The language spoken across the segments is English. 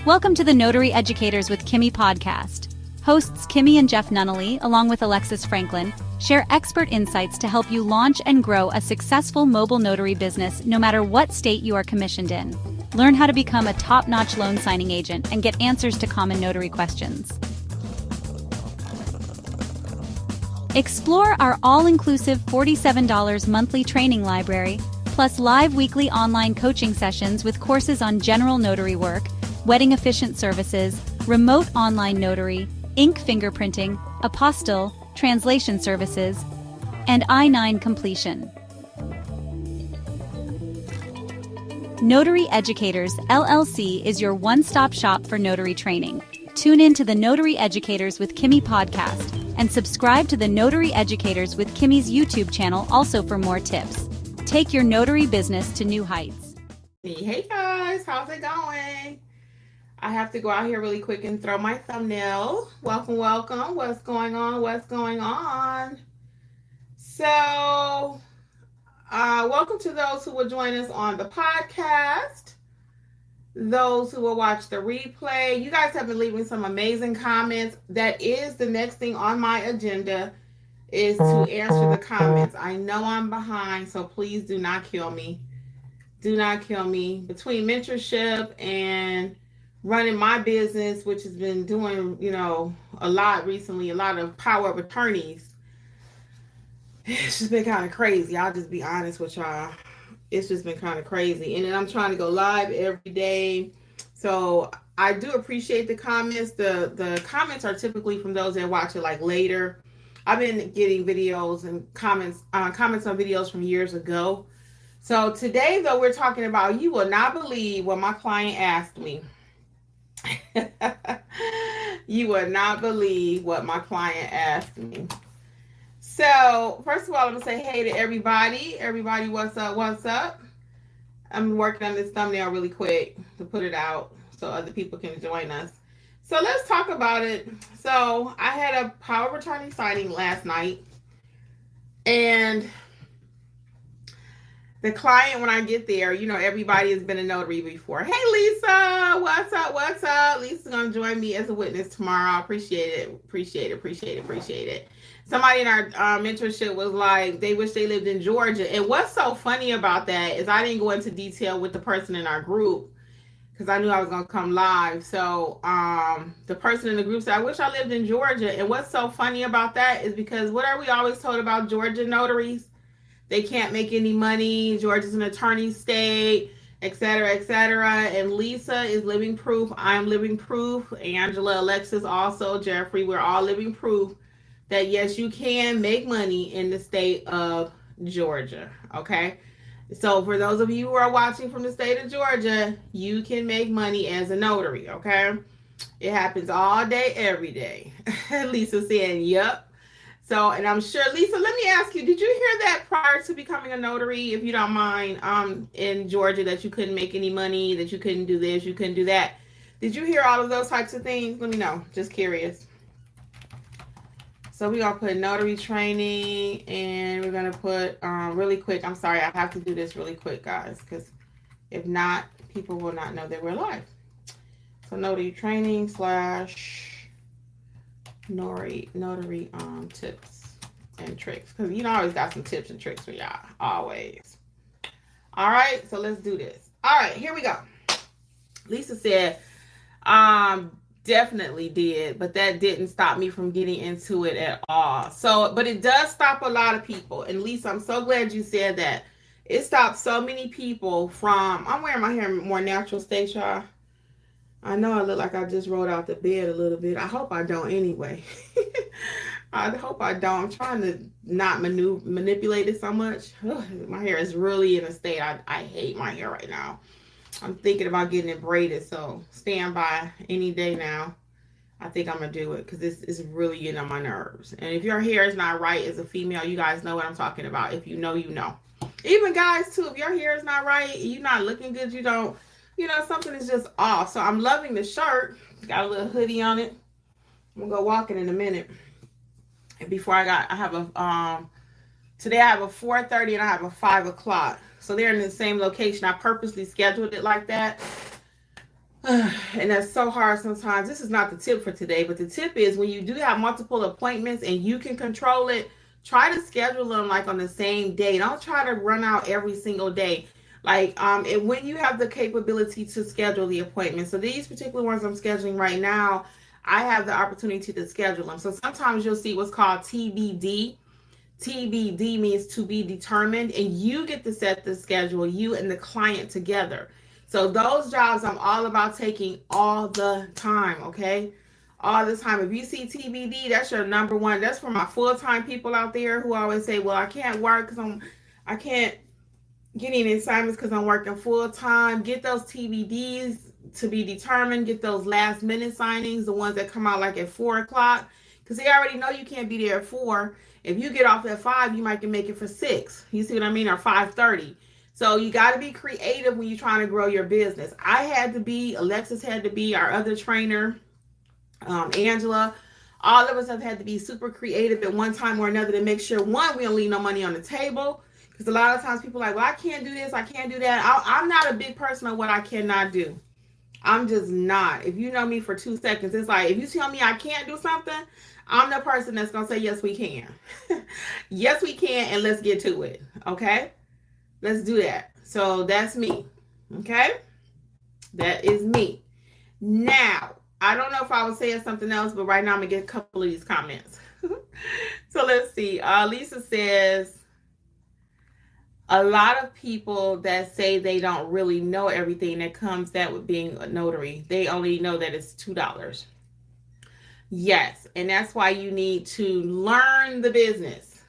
Welcome to the Notary Educators with Kimmi Podcast. Hosts Kimmi and Jeff Nunnally, along with Alexis Franklin, share expert insights to help you launch and grow a successful mobile notary business no matter what state you are commissioned in. Learn how to become a top-notch loan signing agent and get answers to common notary questions. Explore our all-inclusive $47 monthly training library, plus live weekly online coaching sessions with courses on general notary work, wedding efficient services, remote online notary, ink fingerprinting, apostille, translation services, and I-9 completion. Notary Educators, LLC is your one-stop shop for notary training. Tune in to the Notary Educators with Kimmi podcast and subscribe to the Notary Educators with Kimmi's YouTube channel also for more tips. Take your notary business to new heights. Hey guys, how's it going? I have to go out here really quick and throw my thumbnail. Welcome. What's going on? So, welcome to those who will join us on the podcast, those who will watch the replay. You guys have been leaving some amazing comments. That is the next thing on my agenda, is to answer the comments. I know I'm behind, so please do not kill me. Do not kill me. Between mentorship and running my business, which has been doing, a lot recently, a lot of power of attorneys, it's just been kind of crazy. I'll just be honest with y'all. It's just been kind of crazy. And then I'm trying to go live every day. So I do appreciate the comments. The comments are typically from those that watch it like later. I've been getting videos and comments on videos from years ago. So today, though, we're talking about, you will not believe what my client asked me. You would not believe what my client asked me. So first of all, I'm gonna say hey to everybody. Everybody, what's up? I'm working on this thumbnail really quick to put it out so other people can join us. So let's talk about it. So I had a power of attorney signing last night, and the client, when I get there, everybody has been a notary before. Hey, Lisa, what's up? Lisa's going to join me as a witness tomorrow. I appreciate it. Somebody in our mentorship was like, they wish they lived in Georgia. And what's so funny about that is I didn't go into detail with the person in our group because I knew I was going to come live. So the person in the group said, I wish I lived in Georgia. And what's so funny about that is because what are we always told about Georgia notaries? They can't make any money. Georgia's an attorney state, et cetera, et cetera. And Lisa is living proof. I'm living proof. Angela, Alexis, also Jeffrey, we're all living proof that yes, you can make money in the state of Georgia. Okay. So for those of you who are watching from the state of Georgia, you can make money as a notary. Okay. It happens all day, every day. Lisa saying, yep. So, and I'm sure, Lisa, let me ask you, did you hear that prior to becoming a notary, if you don't mind, in Georgia, that you couldn't make any money, that you couldn't do this, you couldn't do that? Did you hear all of those types of things? Let me know. Just curious. So we're going to put notary training, and we're going to put really quick. I'm sorry, I have to do this really quick, guys, because if not, people will not know that we're live. So notary training / notary tips and tricks, because I always got some tips and tricks for y'all, always. All right, so let's do this. All right, here we go. Lisa said definitely did, but that didn't stop me from getting into it at all. So but it does stop a lot of people. And Lisa, I'm so glad you said that. It stopped so many people from, I'm wearing my hair more natural state, y'all. I know I look like I just rolled out the bed a little bit. I hope I don't anyway. I hope I don't. I'm trying to not manipulate it so much. Ugh, my hair is really in a state. I hate my hair right now. I'm thinking about getting it braided, so stand by any day now. I think I'm going to do it because this is really getting on my nerves. And if your hair is not right as a female, you guys know what I'm talking about. If you know, you know. Even guys, too, if your hair is not right, you're not looking good, you don't, something is just off. So I'm loving the shirt. Got a little hoodie on it. I'm going to go walking in a minute. And before today I have a 4:30 and I have a 5 o'clock. So they're in the same location. I purposely scheduled it like that And that's so hard sometimes. This is not the tip for today, but the tip is when you do have multiple appointments and you can control it, try to schedule them like on the same day. Don't try to run out every single day. Like and when you have the capability to schedule the appointments. So these particular ones I'm scheduling right now, I have the opportunity to schedule them. So sometimes you'll see what's called TBD. TBD means to be determined, and you get to set the schedule, you and the client together. So those jobs I'm all about taking all the time, okay? All the time. If you see TBD, that's your number one. That's for my full-time people out there who always say, well, I can't work because I can't get any assignments because I'm working full-time. Get those TBDs to be determined. Get those last-minute signings, the ones that come out like at 4 o'clock, because they already know you can't be there at 4. If you get off at 5, you might can make it for 6. You see what I mean? Or 5:30. So you got to be creative when you're trying to grow your business. I had to be, Alexis had to be, our other trainer, Angela. All of us have had to be super creative at one time or another to make sure, one, we don't leave no money on the table. Because a lot of times people are like, well, I can't do this, I can't do that. I'm not a big person on what I cannot do. I'm just not. If you know me for 2 seconds, it's like, if you tell me I can't do something, I'm the person that's going to say, yes, we can. Yes, we can, and let's get to it, okay? Let's do that. So that's me, okay? That is me. Now, I don't know if I was saying something else, but right now I'm going to get a couple of these comments. So let's see. Lisa says, a lot of people that say they don't really know everything that comes that with being a notary. They only know that it's $2. Yes, and that's why you need to learn the business.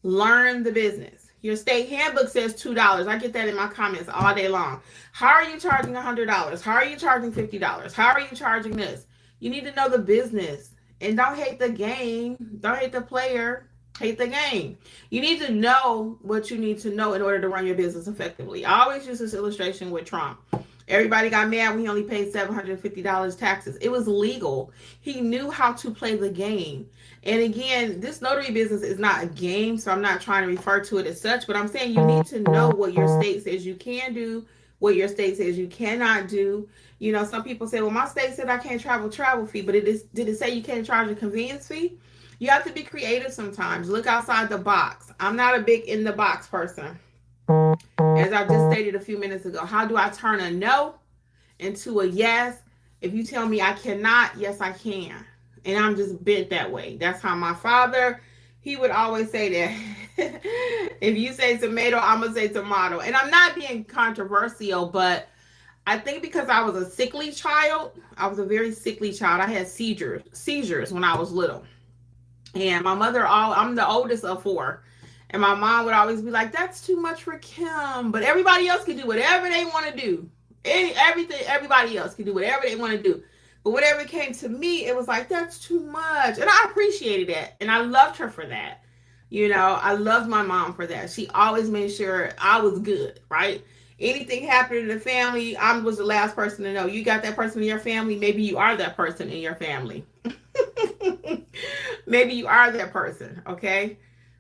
Learn the business. Your state handbook says $2. I get that in my comments all day long. How are you charging $100? How are you charging $50? How are you charging this? You need to know the business. And don't hate the game. Don't hate the player. Hate the game. You need to know what you need to know in order to run your business effectively. I always use this illustration with Trump. Everybody got mad when he only paid $750 taxes. It was legal. He knew how to play the game. And again, this notary business is not a game, so I'm not trying to refer to it as such, but I'm saying you need to know what your state says you can do, what your state says you cannot do. You know, some people say, well, my state said I can't travel fee, but did it say you can't charge a convenience fee? You have to be creative sometimes. Look outside the box. I'm not a big in the box person. As I just stated a few minutes ago, how do I turn a no into a yes? If you tell me I cannot, yes, I can. And I'm just bent that way. That's how my father, he would always say that. If you say tomato, I'm going to say tomato. And I'm not being controversial, but I think because I was a sickly child, I was a very sickly child. I had seizures when I was little. And my mother, I'm the oldest of 4. And my mom would always be like, that's too much for Kim. But everybody else can do whatever they want to do. Everybody else can do whatever they want to do. But whenever it came to me, it was like, that's too much. And I appreciated that. And I loved her for that. You know, I loved my mom for that. She always made sure I was good, right? Anything happened in the family, I was the last person to know. You got that person in your family, maybe you are that person in your family. Maybe you are that person, okay?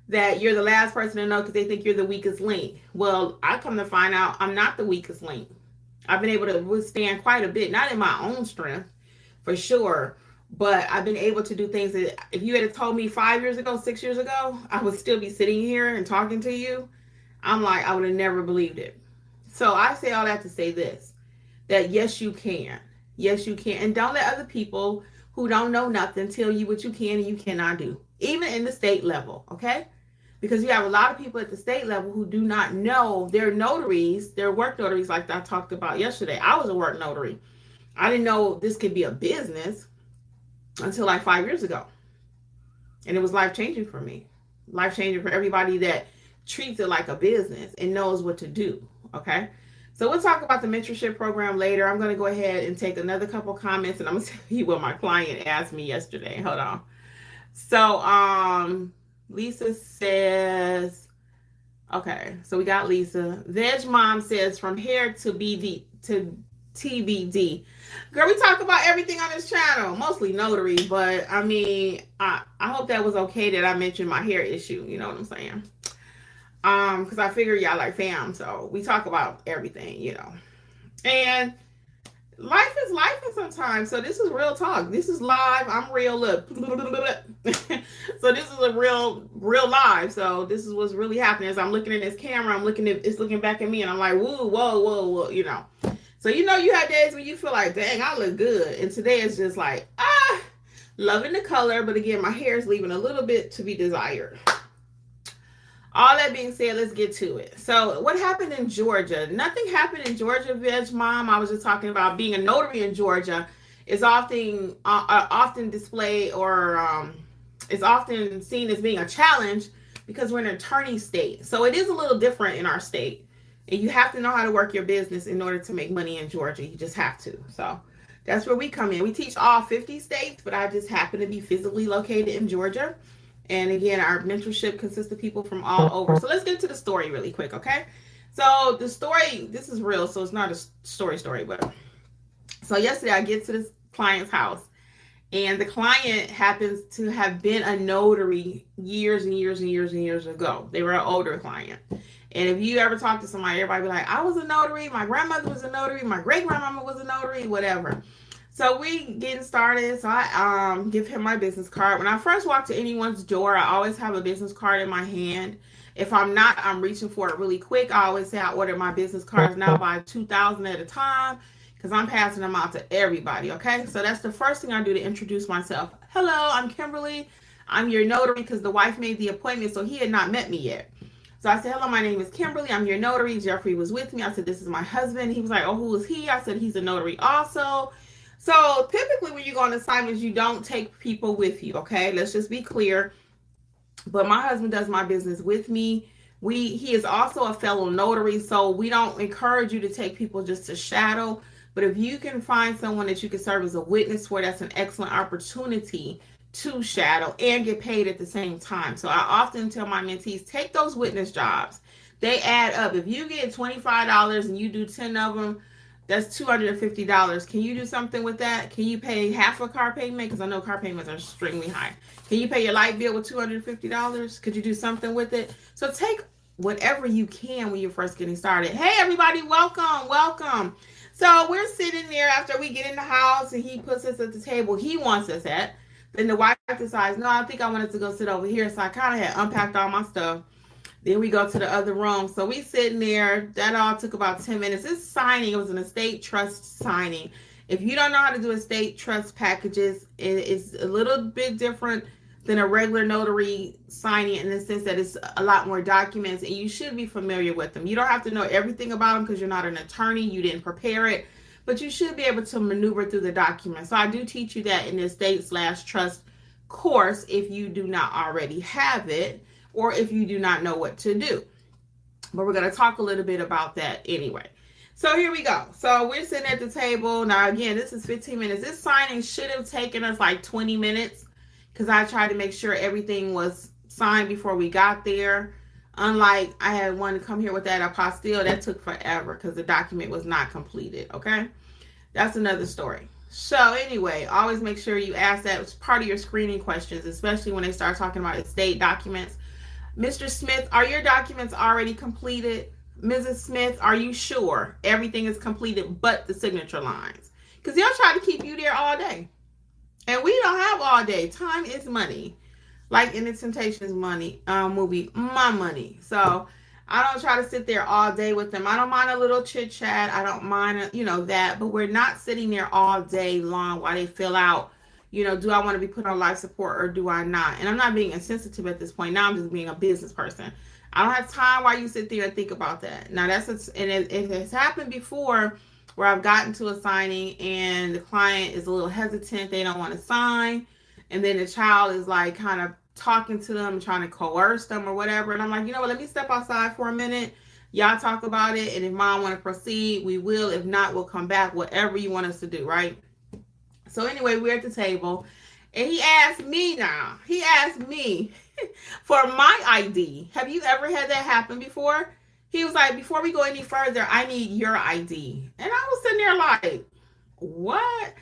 That you're the last person to know because they think you're the weakest link. Well, I come to find out I'm not the weakest link. I've been able to withstand quite a bit, not in my own strength, for sure, but I've been able to do things that if you had told me 5 years ago, 6 years ago, I would still be sitting here and talking to you. I'm like, I would have never believed it. So I say all that to say this, that yes, you can. Yes, you can. And don't let other people who don't know nothing tell you what you can and you cannot do, even in the state level, okay? Because you have a lot of people at the state level who do not know they're notaries, they're work notaries like I talked about yesterday. I was a work notary. I didn't know this could be a business until like 5 years ago. And it was life-changing for me. Life-changing for everybody that treats it like a business and knows what to do, okay? So we'll talk about the mentorship program later. I'm going to go ahead and take another couple comments, and I'm going to tell you what my client asked me yesterday. Hold on. So, Lisa says, okay, so we got Lisa. Veg Mom says, from hair to TBD. Girl, we talk about everything on this channel, mostly notary, but I mean, I hope that was okay that I mentioned my hair issue. You know what I'm saying? Because I figure y'all like fam, so we talk about everything, you know. And life is life sometimes. So this is real talk. This is live. I'm real. Look. So this is a real live. So this is what's really happening. As I'm looking at this camera, it's looking back at me, and I'm like, woo, whoa, you know. So you have days when you feel like, dang, I look good, and today it's just like, loving the color, but again, my hair is leaving a little bit to be desired. All that being said, let's get to it. So what happened in Georgia? Nothing happened in Georgia, Veg Mom. I was just talking about being a notary in Georgia is often displayed or is often seen as being a challenge because we're an attorney state. So it is a little different in our state. And you have to know how to work your business in order to make money in Georgia. You just have to. So that's where we come in. We teach all 50 states, but I just happen to be physically located in Georgia. And again, our mentorship consists of people from all over. So let's get to the story really quick, okay? So the story, this is real, so it's not a story, but so yesterday I get to this client's house, and the client happens to have been a notary years and years and years and years ago. They were an older client. And if you ever talk to somebody, everybody be like, I was a notary, my grandmother was a notary, my great-grandmama was a notary, whatever. So we getting started. So I give him my business card. When I first walk to anyone's door, I always have a business card in my hand. If I'm not, I'm reaching for it really quick. I always say I order my business cards now by 2,000 at a time because I'm passing them out to everybody, okay? So that's the first thing I do to introduce myself. Hello, I'm Kimberly. I'm your notary because the wife made the appointment, so he had not met me yet. So I said, hello, my name is Kimberly. I'm your notary. Jeffrey was with me. I said, this is my husband. He was like, oh, who is he? I said, he's a notary also. So typically when you go on assignments, you don't take people with you, okay? Let's just be clear. But my husband does my business with me. He is also a fellow notary, so we don't encourage you to take people just to shadow. But if you can find someone that you can serve as a witness for, that's an excellent opportunity to shadow and get paid at the same time. So I often tell my mentees, take those witness jobs. They add up. If you get $25 and you do 10 of them, that's $250. Can you do something with that? Can you pay half a car payment? Because I know car payments are extremely high. Can you pay your light bill with $250? Could you do something with it? So take whatever you can when you're first getting started. Hey, everybody, welcome. So we're sitting there after we get in the house and he puts us at the table he wants us at. Then the wife decides, no, I think I wanted to go sit over here. So I kind of had unpacked all my stuff. Then we go to the other room. So we sitting there. That all took about 10 minutes. It's signing. It was an estate trust signing. If you don't know how to do estate trust packages, it's a little bit different than a regular notary signing in the sense that it's a lot more documents and you should be familiar with them. You don't have to know everything about them because you're not an attorney. You didn't prepare it, but you should be able to maneuver through the documents. So I do teach you that in the estate/trust course if you do not already have it, or if you do not know what to do. But we're going to talk a little bit about that anyway. So here we go. So we're sitting at the table. Now, again, this is 15 minutes. This signing should have taken us like 20 minutes because I tried to make sure everything was signed before we got there. Unlike I had one come here with that apostille, that took forever because the document was not completed, okay? That's another story. So anyway, always make sure you ask that as part of your screening questions, especially when they start talking about estate documents. Mr. Smith, are your documents already completed? Mrs. Smith, are you sure everything is completed but the signature lines? Because they'll try to keep you there all day. And we don't have all day. Time is money. Like in the Temptations movie, my money. So I don't try to sit there all day with them. I don't mind a little chit chat. I don't mind, that. But we're not sitting there all day long while they fill out, do I want to be put on life support or do I not? And I'm not being insensitive at this point. Now I'm just being a business person. I don't have time while you sit there and think about that. Now it has happened before where I've gotten to a signing and the client is a little hesitant. They don't want to sign. And then the child is like kind of talking to them, trying to coerce them or whatever. And I'm like, let me step outside for a minute. Y'all talk about it. And if mom want to proceed, we will. If not, we'll come back, whatever you want us to do, right? So anyway, we're at the table and he asked me for my ID. Have you ever had that happen before? He was like, before we go any further, I need your ID. And I was sitting there like, what?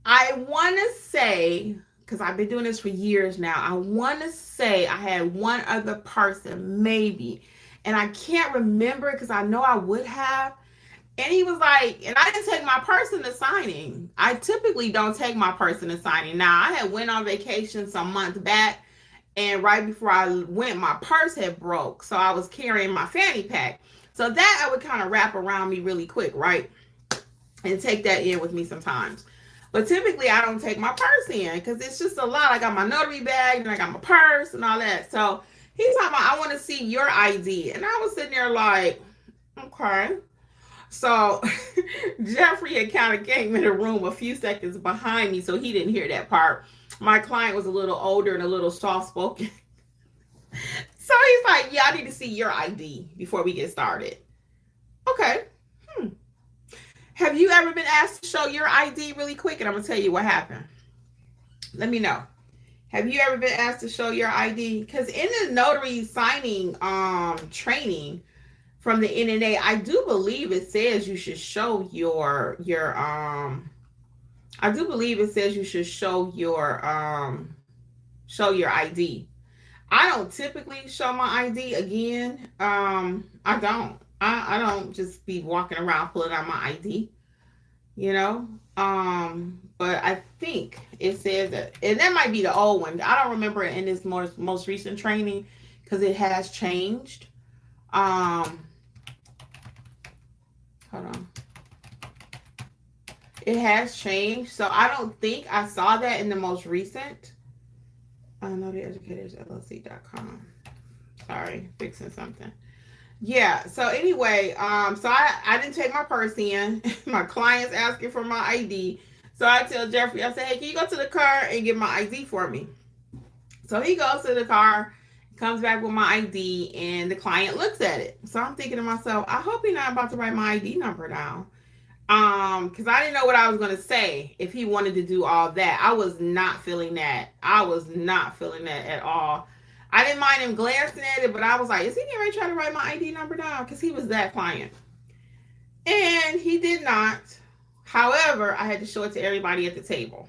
I want to say, because I've been doing this for years now, I want to say I had one other person, maybe. And I can't remember because I know I would have. And he was like, and I didn't take my person to signing. I typically don't take my person to signing. Now, I had went on vacation some months back, and right before I went, my purse had broke. So I was carrying my fanny pack. So that I would kind of wrap around me really quick, right? And take that in with me sometimes. But typically, I don't take my purse in because it's just a lot. I got my notary bag, and I got my purse and all that. So he's talking about, I want to see your ID. And I was sitting there like, okay. So Jeffrey had kind of came in the room a few seconds behind me, so he didn't hear that part. My client was a little older and a little soft-spoken. So he's like, yeah, I need to see your ID before we get started. Okay. Have you ever been asked to show your ID really quick? And I'm going to tell you what happened. Let me know. Have you ever been asked to show your ID? Because in the notary signing training, from the NNA, I do believe it says you should show your I do believe it says you should show your ID. I don't typically show my ID again. I don't. I don't just be walking around pulling out my ID, you know. But I think it says that, and that might be the old one. I don't remember it in this most recent training because it has changed. Hold on. It has changed. So I don't think I saw that in the most recent. Notary Educators, LLC.com. Sorry, fixing something. Yeah, so anyway, so I didn't take my purse in. My client's asking for my ID. So I tell Jeffrey, I say, hey, can you go to the car and get my ID for me? So he goes to the car, comes back with my ID, and the client looks at it. So I'm thinking to myself, I hope he's not about to write my ID number down. Because I didn't know what I was going to say if he wanted to do all that. I was not feeling that. I was not feeling that at all. I didn't mind him glancing at it, but I was like, is he getting ready to try to write my ID number down? Because he was that client. And he did not. However, I had to show it to everybody at the table.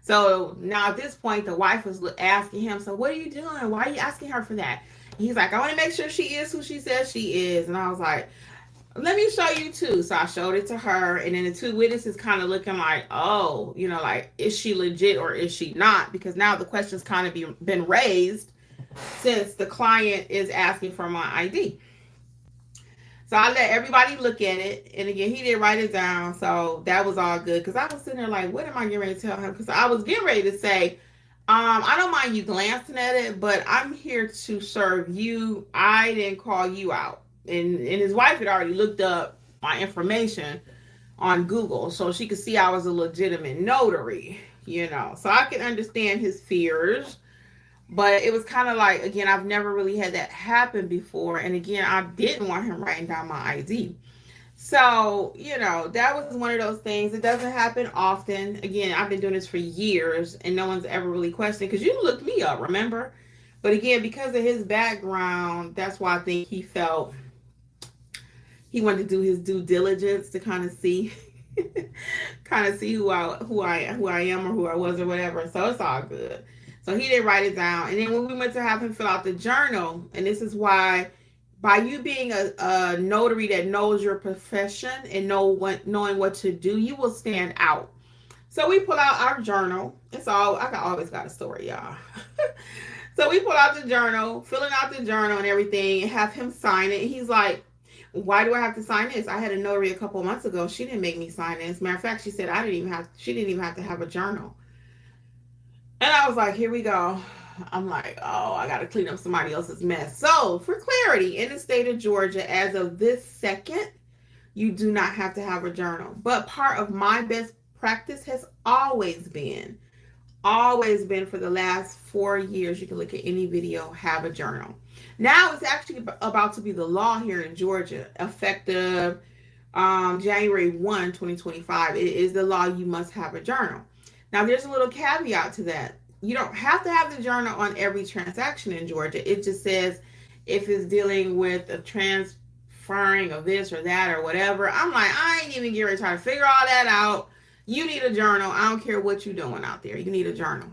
So now at this point, the wife was asking him, so what are you doing? Why are you asking her for that? And he's like, I want to make sure she is who she says she is. And I was like, let me show you too. So I showed it to her. And then the two witnesses kind of looking like, oh, you know, like, is she legit or is she not? Because now the question's kind of been raised since the client is asking for my ID. So I let everybody look at it. And again, he didn't write it down. So that was all good. Because I was sitting there like, what am I getting ready to tell him? Because I was getting ready to say, I don't mind you glancing at it, but I'm here to serve you. I didn't call you out. And his wife had already looked up my information on Google. So she could see I was a legitimate notary, you know. So I could understand his fears. But it was kind of like, again, I've never really had that happen before. And again, I didn't want him writing down my ID. So, you know, that was one of those things. It doesn't happen often. Again, I've been doing this for years and no one's ever really questioned because you looked me up, remember? But again, because of his background, that's why I think he felt he wanted to do his due diligence to kind of see who I am or who I was or whatever. So it's all good. So he didn't write it down. And then when we went to have him fill out the journal, and this is why, by you being a notary that knows your profession and knowing what to do, you will stand out. So we pull out our journal. It's all, I always got a story, y'all. So we pull out the journal, filling out the journal and everything, and have him sign it. He's like, why do I have to sign this? I had a notary a couple of months ago. She didn't make me sign this. Matter of fact, she said she didn't even have to have a journal. And I was like, here we go. I'm like, oh, I got to clean up somebody else's mess. So for clarity, in the state of Georgia, as of this second, you do not have to have a journal. But part of my best practice has always been for the last 4 years, you can look at any video, have a journal. Now it's actually about to be the law here in Georgia, effective January 1, 2025. It is the law, you must have a journal. Now, there's a little caveat to that. You don't have to have the journal on every transaction in Georgia. It just says if it's dealing with a transferring of this or that or whatever. I'm like, I ain't even getting ready to try to figure all that out. You need a journal. I don't care what you're doing out there. You need a journal.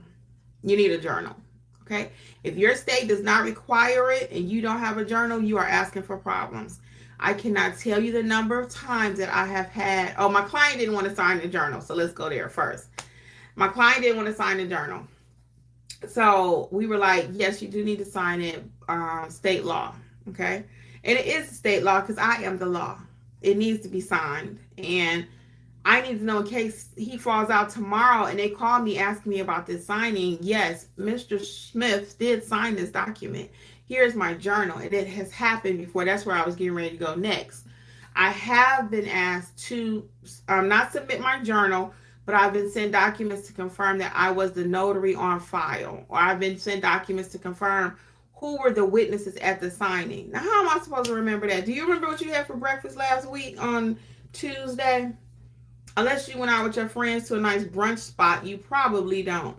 You need a journal. Okay? If your state does not require it and you don't have a journal, you are asking for problems. I cannot tell you the number of times that I have had. Oh, my client didn't want to sign the journal. So let's go there first. My client didn't want to sign the journal. So we were like, yes, you do need to sign it. State law. Okay. And it is state law because I am the law. It needs to be signed. And I need to know in case he falls out tomorrow and they call me asking me about this signing. Yes, Mr. Smith did sign this document. Here's my journal. And it has happened before. That's where I was getting ready to go next. I have been asked to not submit my journal, but I've been sent documents to confirm that I was the notary on file. Or I've been sent documents to confirm who were the witnesses at the signing. Now, how am I supposed to remember that? Do you remember what you had for breakfast last week on Tuesday? Unless you went out with your friends to a nice brunch spot, you probably don't.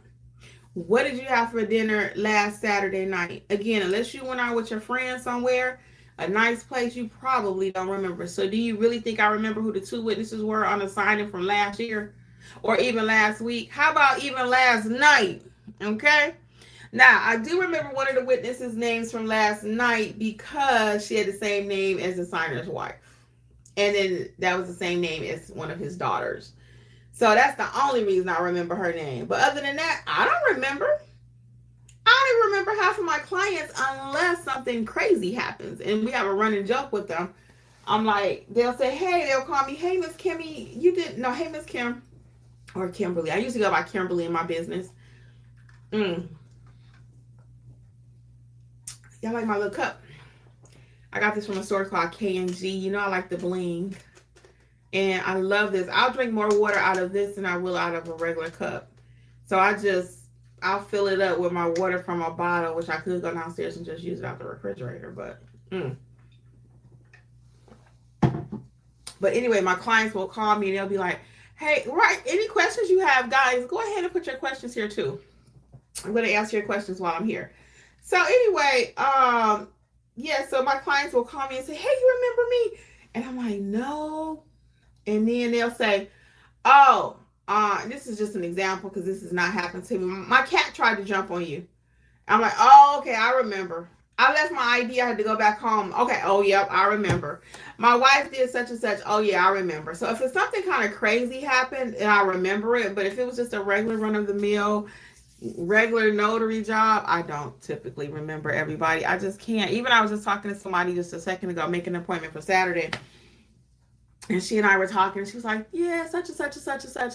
What did you have for dinner last Saturday night? Again, unless you went out with your friends somewhere, a nice place, you probably don't remember. So do you really think I remember who the two witnesses were on the signing from last year or even last week? How about even last night? Okay. Now, I do remember one of the witnesses' names from last night because she had the same name as the signer's wife. And then that was the same name as one of his daughters. So that's the only reason I remember her name. But other than that, I don't remember. I don't even remember half of my clients unless something crazy happens. And we have a running joke with them. I'm like, they'll say, hey, they'll call me, hey, Miss Kimmi, you didn't know, hey, Miss Kim, or Kimberly. I usually go by Kimberly in my business. Y'all like my little cup? I got this from a store called K&G. You know I like the bling. And I love this. I'll drink more water out of this than I will out of a regular cup. So I'll fill it up with my water from a bottle, which I could go downstairs and just use it out the refrigerator. But anyway, my clients will call me and they'll be like, hey, right, any questions you have, guys, go ahead and put your questions here too. I'm going to answer your questions while I'm here. So anyway, yeah, so my clients will call me and say, hey, you remember me? And I'm like, no. And then they'll say, oh, this is just an example because this has not happened to me. My cat tried to jump on you. I'm like, oh, okay, I remember. I left my ID. I had to go back home. Okay, oh, yep, I remember. My wife did such and such. Oh, yeah, I remember. So if it's something kind of crazy happened, and I remember it, but if it was just a regular run-of-the-mill, regular notary job, I don't typically remember everybody. I just can't. Even I was just talking to somebody just a second ago, making an appointment for Saturday. And she and I were talking, and she was like, yeah, such and such and such and such.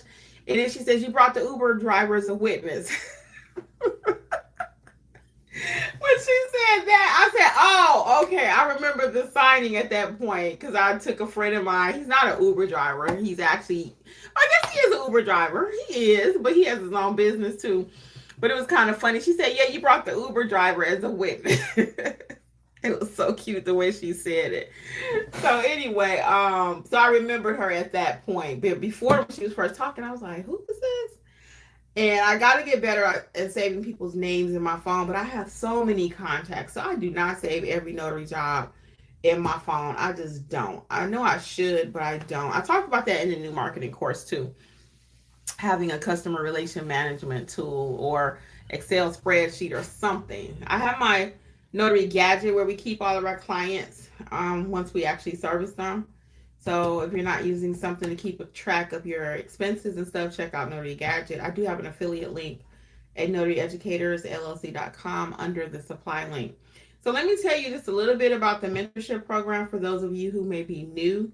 And then she says, you brought the Uber driver as a witness. When she said that, I said, oh, okay. I remember the signing at that point because I took a friend of mine. He's not an Uber driver. He's actually, I guess he is an Uber driver. He is, but he has his own business too. But it was kind of funny. She said, yeah, you brought the Uber driver as a witness. It was so cute the way she said it. So anyway, so I remembered her at that point. But before when she was first talking, I was like, who is this? And I got to get better at saving people's names in my phone, but I have so many contacts. So I do not save every notary job in my phone. I just don't. I know I should, but I don't. I talked about that in the new marketing course too. Having a customer relation management tool or Excel spreadsheet or something. I have my notary gadget where we keep all of our clients once we actually service them. So if you're not using something to keep a track of your expenses and stuff, check out Notary Gadget. I do have an affiliate link at NotaryEducatorsLLC.com under the supply link. So let me tell you just a little bit about the mentorship program for those of you who may be new.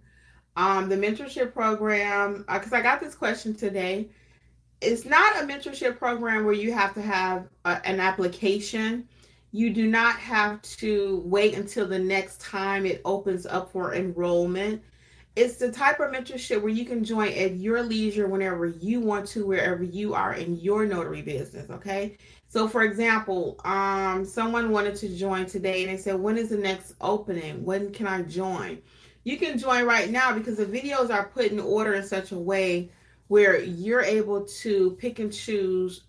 The mentorship program, because I got this question today, it's not a mentorship program where you have to have an application. You do not have to wait until the next time it opens up for enrollment. It's the type of mentorship where you can join at your leisure whenever you want to, wherever you are in your notary business, okay? So for example, someone wanted to join today and they said, when is the next opening? When can I join? You can join right now because the videos are put in order in such a way where you're able to pick and choose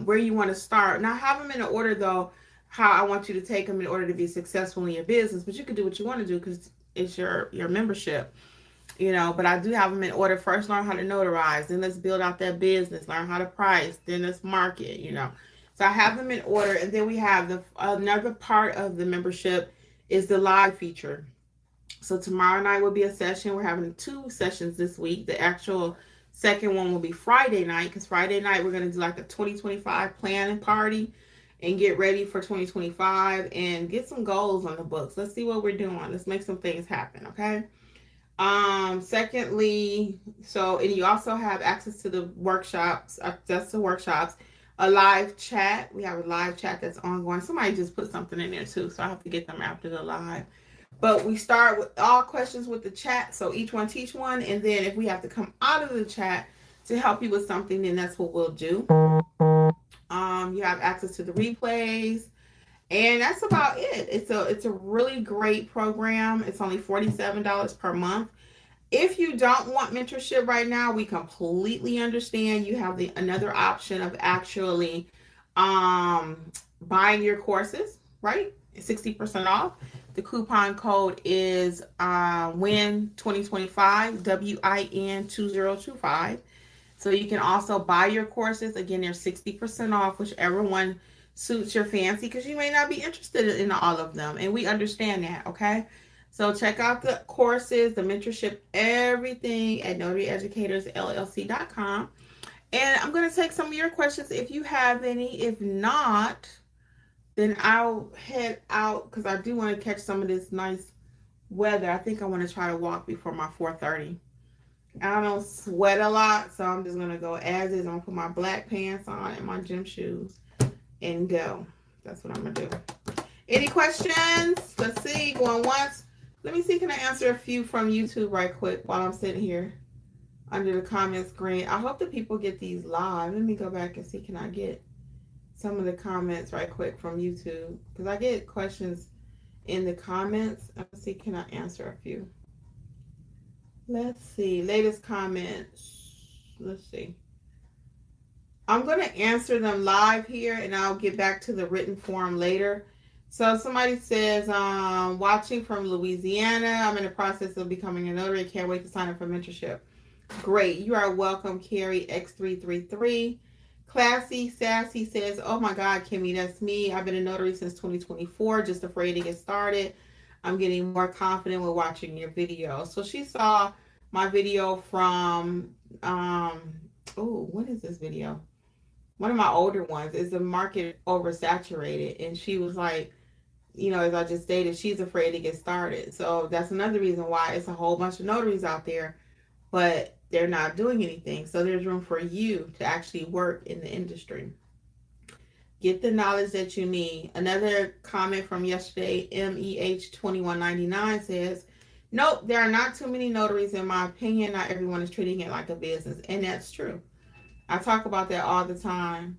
where you want to start. Now have them in the order though, how I want you to take them in order to be successful in your business, but you can do what you want to do because it's your membership. You know, but I do have them in order. First, learn how to notarize. Then let's build out that business. Learn how to price. Then let's market, you know. So I have them in order. And then we have another part of the membership is the live feature. So tomorrow night will be a session. We're having 2 sessions this week. The actual second one will be Friday night, because Friday night we're going to do like a 2025 planning party and get ready for 2025 and get some goals on the books. Let's see what we're doing. Let's make some things happen, okay? Secondly, and you also have access to the workshops, that's the workshops, a live chat. We have a live chat that's ongoing. Somebody just put something in there too, so I have to get them after the live. But we start with all questions with the chat, so each one teach one, and then if we have to come out of the chat to help you with something, then that's what we'll do. You have access to the replays, and that's about it. It's a really great program. It's only $47 per month. If you don't want mentorship right now, we completely understand. You have another option of actually buying your courses, right? 60% off. The coupon code is WIN2025, WIN 2025. So you can also buy your courses. Again, they're 60% off, whichever one suits your fancy, because you may not be interested in all of them. And we understand that, okay? So check out the courses, the mentorship, everything at notaryeducatorsllc.com. And I'm going to take some of your questions if you have any. If not, then I'll head out, because I do want to catch some of this nice weather. I think I want to try to walk before my 4:30. I don't sweat a lot, so I'm just going to go as is. I'm going to put my black pants on and my gym shoes and go. That's what I'm going to do. Any questions? Let's see. Going once. Let me see. Can I answer a few from YouTube right quick while I'm sitting here under the comment screen? I hope that people get these live. Let me go back and see. Can I get some of the comments right quick from YouTube? Because I get questions in the comments. Let's see. Can I answer a few? Let's see. Latest comments. Let's see. I'm going to answer them live here, and I'll get back to the written form later. So somebody says, watching from Louisiana. I'm in the process of becoming a notary. Can't wait to sign up for mentorship. Great. You are welcome, Carrie X333. Classy Sassy says, oh my God, Kimmi, that's me. I've been a notary since 2024, just afraid to get started. I'm getting more confident with watching your video. So she saw my video from, what is this video? One of my older ones. Is the market oversaturated? And she was like, as I just stated, she's afraid to get started. So that's another reason why it's a whole bunch of notaries out there, but they're not doing anything. So there's room for you to actually work in the industry. Get the knowledge that you need. Another comment from yesterday, MEH2199 says, nope, there are not too many notaries in my opinion. Not everyone is treating it like a business. And that's true. I talk about that all the time.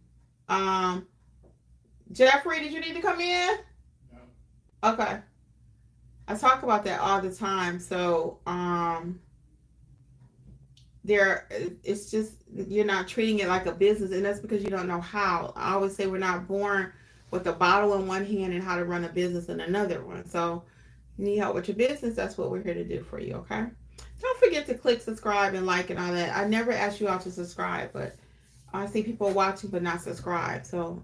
Jeffrey, did you need to come in? No. Okay. I talk about that all the time. So it's just, you're not treating it like a business, and that's because you don't know how. I always say we're not born with a bottle in one hand and how to run a business in another one. So you need help with your business, that's what we're here to do for you, okay? Don't forget to click subscribe and like and all that. I never ask you all to subscribe, but I see people watching but not subscribed, so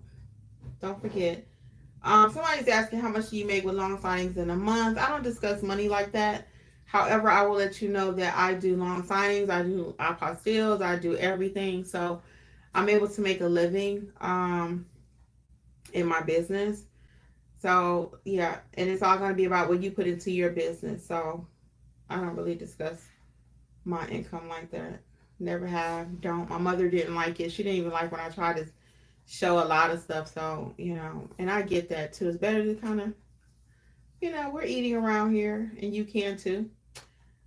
don't forget. Somebody's asking, how much do you make with loan signings in a month? I don't discuss money like that. However, I will let you know that I do loan signings, I do apostilles, I do everything. So I'm able to make a living in my business. So yeah, and it's all going to be about what you put into your business. So I don't really discuss my income like that. Never have, don't. My mother didn't like it. She didn't even like when I tried to show a lot of stuff. So, and I get that too. It's better to kind of, we're eating around here, and you can too.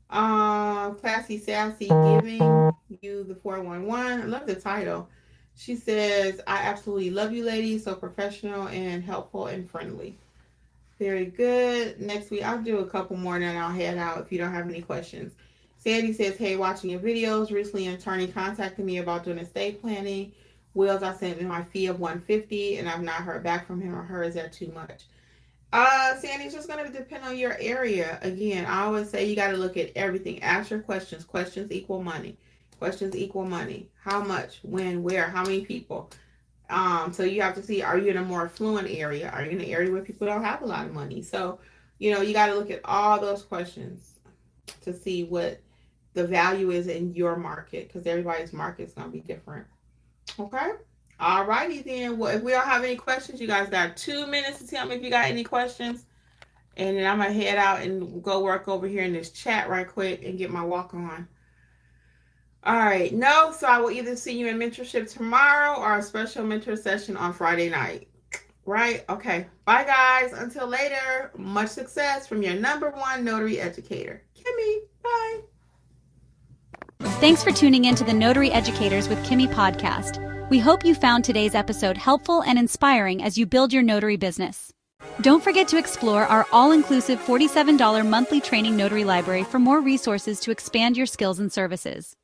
Classy Sassy giving you the 411. I love the title. She says, I absolutely love you ladies. So professional and helpful and friendly. Very good. Next week, I'll do a couple more and then I'll head out if you don't have any questions. Sandy says, hey, watching your videos. Recently, an attorney contacted me about doing estate planning. Wills, I sent him my fee of $150 and I've not heard back from him or her. Is that too much? Sandy, it's just going to depend on your area. Again, I always say you got to look at everything. Ask your questions. Questions equal money. Questions equal money. How much, when, where, how many people? So you have to see, are you in a more affluent area? Are you in an area where people don't have a lot of money? So You got to look at all those questions to see what the value is in your market, because everybody's market is going to be different. Okay. All righty then. Well, if we don't have any questions, you guys got 2 minutes to tell me if you got any questions. And then I'm going to head out and go work over here in this chat right quick and get my walk on. All right. No, so I will either see you in mentorship tomorrow or a special mentor session on Friday night. Right? Okay. Bye, guys. Until later, much success from your #1 notary educator, Kimmi. Bye. Thanks for tuning in to the Notary Educators with Kimmi podcast. We hope you found today's episode helpful and inspiring as you build your notary business. Don't forget to explore our all-inclusive $47 monthly training notary library for more resources to expand your skills and services.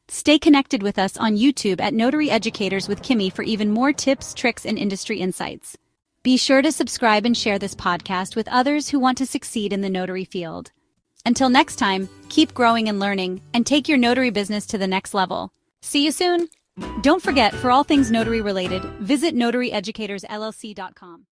Stay connected with us on YouTube at Notary Educators with Kimmi for even more tips, tricks, and industry insights. Be sure to subscribe and share this podcast with others who want to succeed in the notary field. Until next time, keep growing and learning, and take your notary business to the next level. See you soon! Don't forget, for all things notary related, visit notaryeducatorsllc.com.